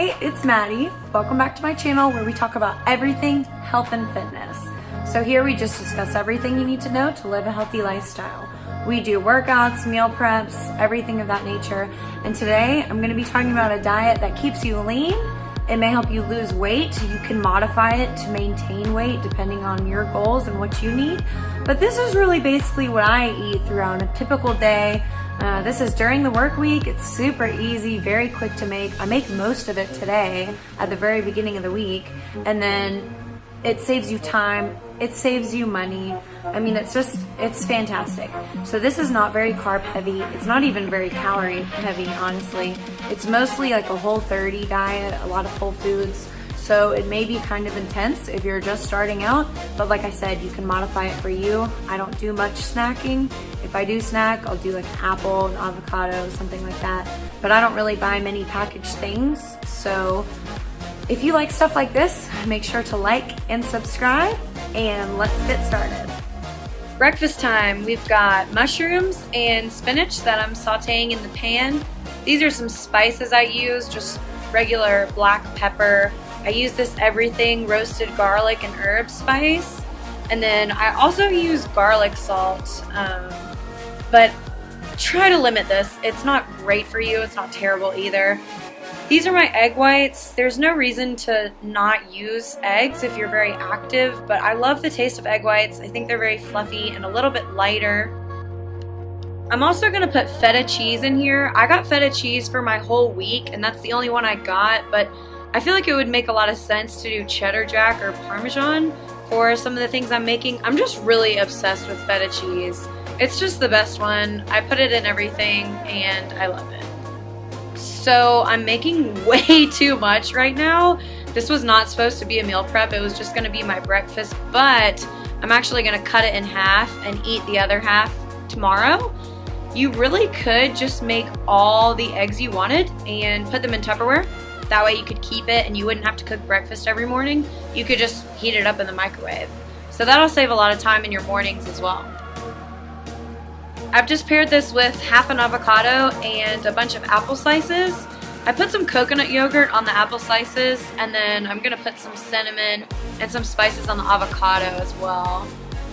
Hi, it's Maddie. Welcome back to my channel where we talk about everything health and fitness. So here we just discuss everything you need to know to live a healthy lifestyle. We do workouts, meal preps, everything of that nature. And today I'm going to be talking about a diet that keeps you lean. It may help you lose weight. You can modify it to maintain weight depending on your goals and what you need. But this is really basically what I eat throughout a typical day. This is during the work week. It's super easy, very quick to make. I make most of it today at the very beginning of the week, and then it saves you time, it saves you money. I mean, it's fantastic. So this is not very carb heavy. It's not even very calorie heavy, honestly. It's mostly like a Whole30 diet, a lot of whole foods. So it may be kind of intense if you're just starting out, but like I said, you can modify it for you. I don't do much snacking. If I do snack, I'll do like an apple, an avocado, something like that. But I don't really buy many packaged things. So if you like stuff like this, make sure to like and subscribe, and let's get started. Breakfast time, we've got mushrooms and spinach that I'm sauteing in the pan. These are some spices I use, just regular black pepper. I use this everything roasted garlic and herb spice, and then I also use garlic salt, but try to limit this. It's not great for you, it's not terrible either. These are my egg whites. There's no reason to not use eggs if you're very active, but I love the taste of egg whites. I think they're very fluffy and a little bit lighter. I'm also gonna put feta cheese in here. I got feta cheese for my whole week, and that's the only one I got, but I feel like it would make a lot of sense to do cheddar jack or Parmesan for some of the things I'm making. I'm just really obsessed with feta cheese. It's just the best one. I put it in everything and I love it. So I'm making way too much right now. This was not supposed to be a meal prep. It was just gonna be my breakfast, but I'm actually gonna cut it in half and eat the other half tomorrow. You really could just make all the eggs you wanted and put them in Tupperware. That way you could keep it and you wouldn't have to cook breakfast every morning. You could just heat it up in the microwave. So that'll save a lot of time in your mornings as well. I've just paired this with half an avocado and a bunch of apple slices. I put some coconut yogurt on the apple slices, and then I'm gonna put some cinnamon and some spices on the avocado as well.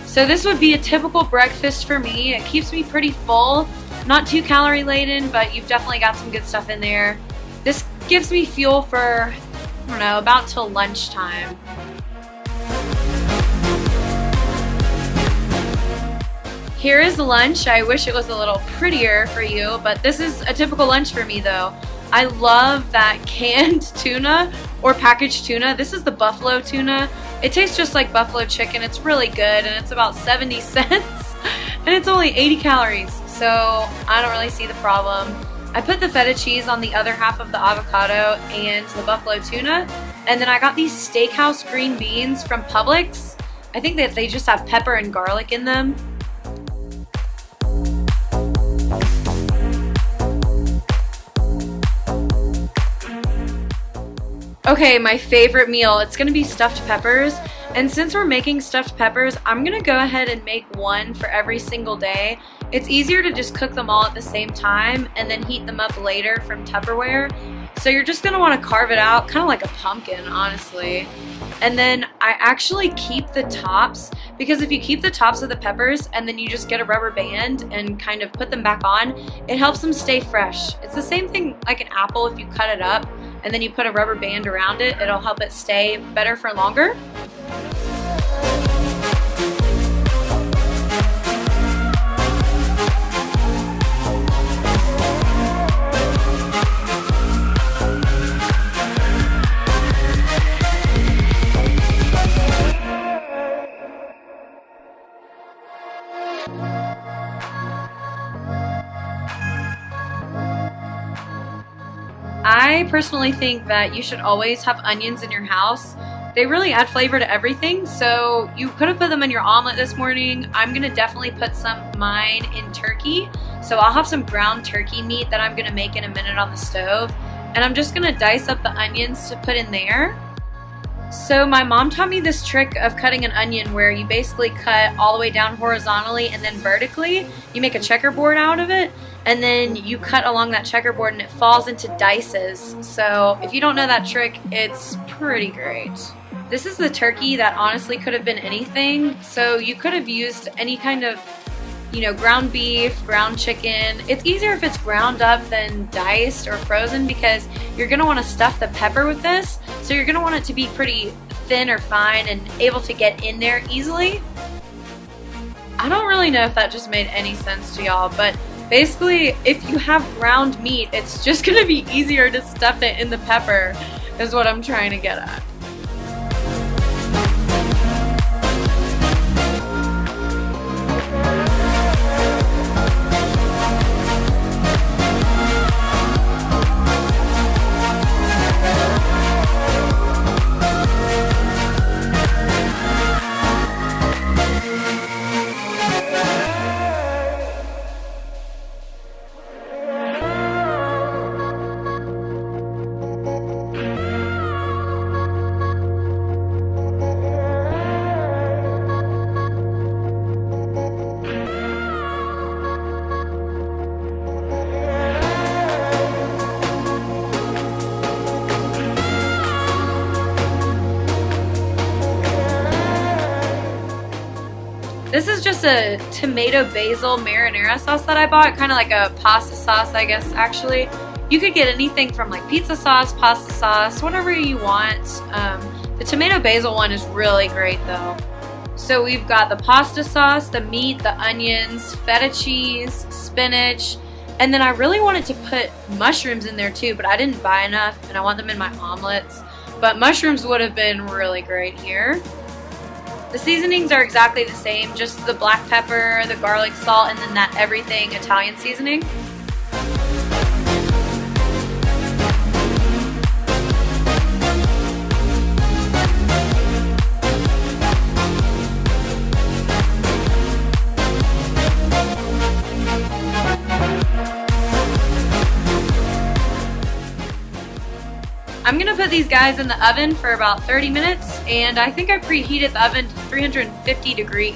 So this would be a typical breakfast for me. It keeps me pretty full, not too calorie laden, but you've definitely got some good stuff in there. This gives me fuel for, I don't know, about till lunchtime. Here is lunch. I wish it was a little prettier for you, but this is a typical lunch for me though. I love that canned tuna or packaged tuna. This is the buffalo tuna. It tastes just like buffalo chicken. It's really good, and it's about 70 cents and it's only 80 calories. So I don't really see the problem. I put the feta cheese on the other half of the avocado and the buffalo tuna, and then I got these steakhouse green beans from Publix. I think that they just have pepper and garlic in them. Okay, my favorite meal, it's gonna be stuffed peppers. And since we're making stuffed peppers, I'm gonna go ahead and make one for every single day. It's easier to just cook them all at the same time and then heat them up later from Tupperware. So you're just gonna wanna carve it out, kind of like a pumpkin, honestly. And then I actually keep the tops, because if you keep the tops of the peppers and then you just get a rubber band and kind of put them back on, it helps them stay fresh. It's the same thing like an apple. If you cut it up and then you put a rubber band around it, it'll help it stay better for longer. I personally think that you should always have onions in your house. They really add flavor to everything, so you could have put them in your omelet this morning. I'm gonna definitely put some of mine in turkey. So I'll have some ground turkey meat that I'm gonna make in a minute on the stove, and I'm just gonna dice up the onions to put in there. So my mom taught me this trick of cutting an onion where you basically cut all the way down horizontally and then vertically. You make a checkerboard out of it, and then you cut along that checkerboard and it falls into dices. So if you don't know that trick, it's pretty great. This is the turkey that honestly could have been anything. So you could have used any kind of, you know, ground beef, ground chicken. It's easier if it's ground up than diced or frozen because you're gonna wanna stuff the pepper with this. So you're gonna want it to be pretty thin or fine and able to get in there easily. I don't really know if that just made any sense to y'all, but basically if you have ground meat, it's just gonna be easier to stuff it in the pepper is what I'm trying to get at. This is just a tomato basil marinara sauce that I bought, kind of like a pasta sauce, I guess, actually. You could get anything from like pizza sauce, pasta sauce, whatever you want. The tomato basil one is really great though. So we've got the pasta sauce, the meat, the onions, feta cheese, spinach, and then I really wanted to put mushrooms in there too, but I didn't buy enough and I want them in my omelets. But mushrooms would have been really great here. The seasonings are exactly the same, just the black pepper, the garlic salt, and then that everything Italian seasoning. I'm gonna put these guys in the oven for about 30 minutes, and I think I preheated the oven to 350 degrees.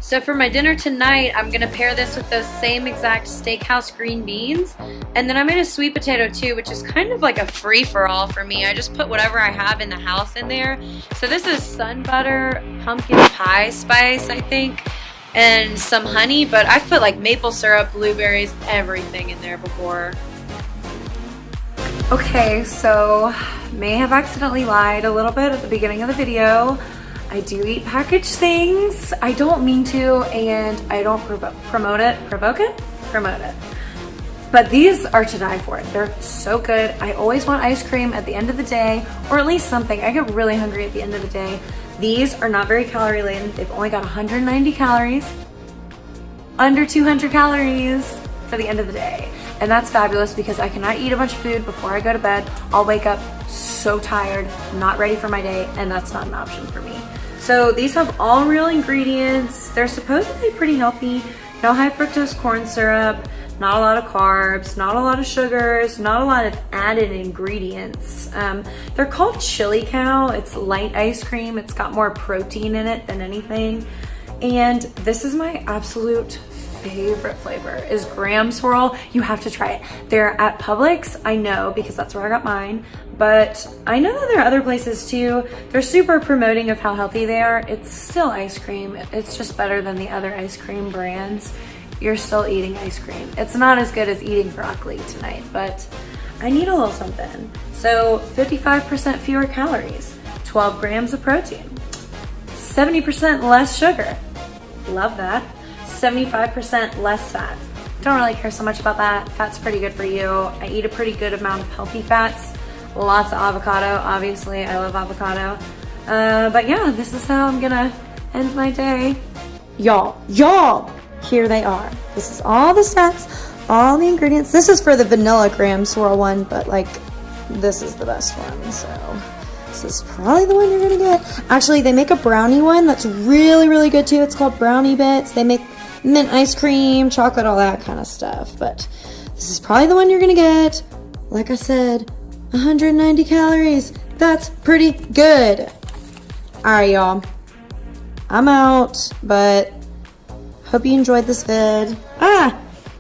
So for my dinner tonight, I'm gonna pair this with those same exact steakhouse green beans. And then I made a sweet potato too, which is kind of like a free-for-all for me. I just put whatever I have in the house in there. So this is sun butter, pumpkin pie spice, I think, and some honey, but I've put like maple syrup, blueberries, everything in there before. Okay, so may have accidentally lied a little bit at the beginning of the video. I do eat packaged things. I don't mean to, and I don't promote it. But these are to die for. They're so good. I always want ice cream at the end of the day, or at least something. I get really hungry at the end of the day. These are not very calorie laden. They've only got 190 calories, under 200 calories for the end of the day. And that's fabulous because I cannot eat a bunch of food before I go to bed. I'll wake up so tired, not ready for my day, and that's not an option for me. So these have all real ingredients. They're supposedly pretty healthy. No high fructose corn syrup, not a lot of carbs, not a lot of sugars, not a lot of added ingredients. They're called Chili Cow. It's light ice cream. It's got more protein in it than anything. And this is my absolute favorite flavor is Graham Swirl. You have to try it. They're at Publix, I know, because that's where I got mine, but I know that there are other places too. They're super promoting of how healthy they are. It's still ice cream. It's just better than the other ice cream brands. You're still eating ice cream. It's not as good as eating broccoli tonight, but I need a little something. So 55% fewer calories, 12 grams of protein, 70% less sugar. Love that. 75% less fat. Don't really care so much about that. Fat's pretty good for you. I eat a pretty good amount of healthy fats. Lots of avocado, obviously. I love avocado. But yeah, this is how I'm gonna end my day. Y'all, here they are. This is all the steps, all the ingredients. This is for the vanilla graham swirl one, but like this is the best one, so this is probably the one you're gonna get. Actually, they make a brownie one that's really, really good too. It's called Brownie Bits. They make mint ice cream, chocolate, all that kind of stuff, but this is probably the one you're gonna get. Like I said, 190 calories. That's pretty good. All right, y'all. I'm out, but hope you enjoyed this vid.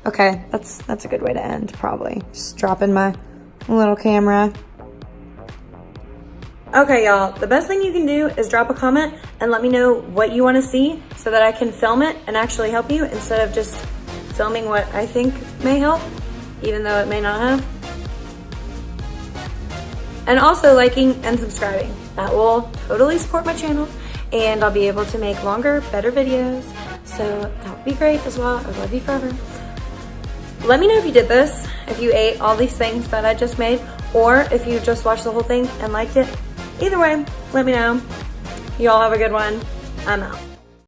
Okay, that's a good way to end, probably. Just dropping my little camera. Okay, y'all, the best thing you can do is drop a comment and let me know what you want to see so that I can film it and actually help you instead of just filming what I think may help, even though it may not have. And also liking and subscribing. That will totally support my channel and I'll be able to make longer, better videos. So that would be great as well. I love you forever. Let me know if you did this, if you ate all these things that I just made, or if you just watched the whole thing and liked it. Either way, let me know. You all have a good one. I'm out.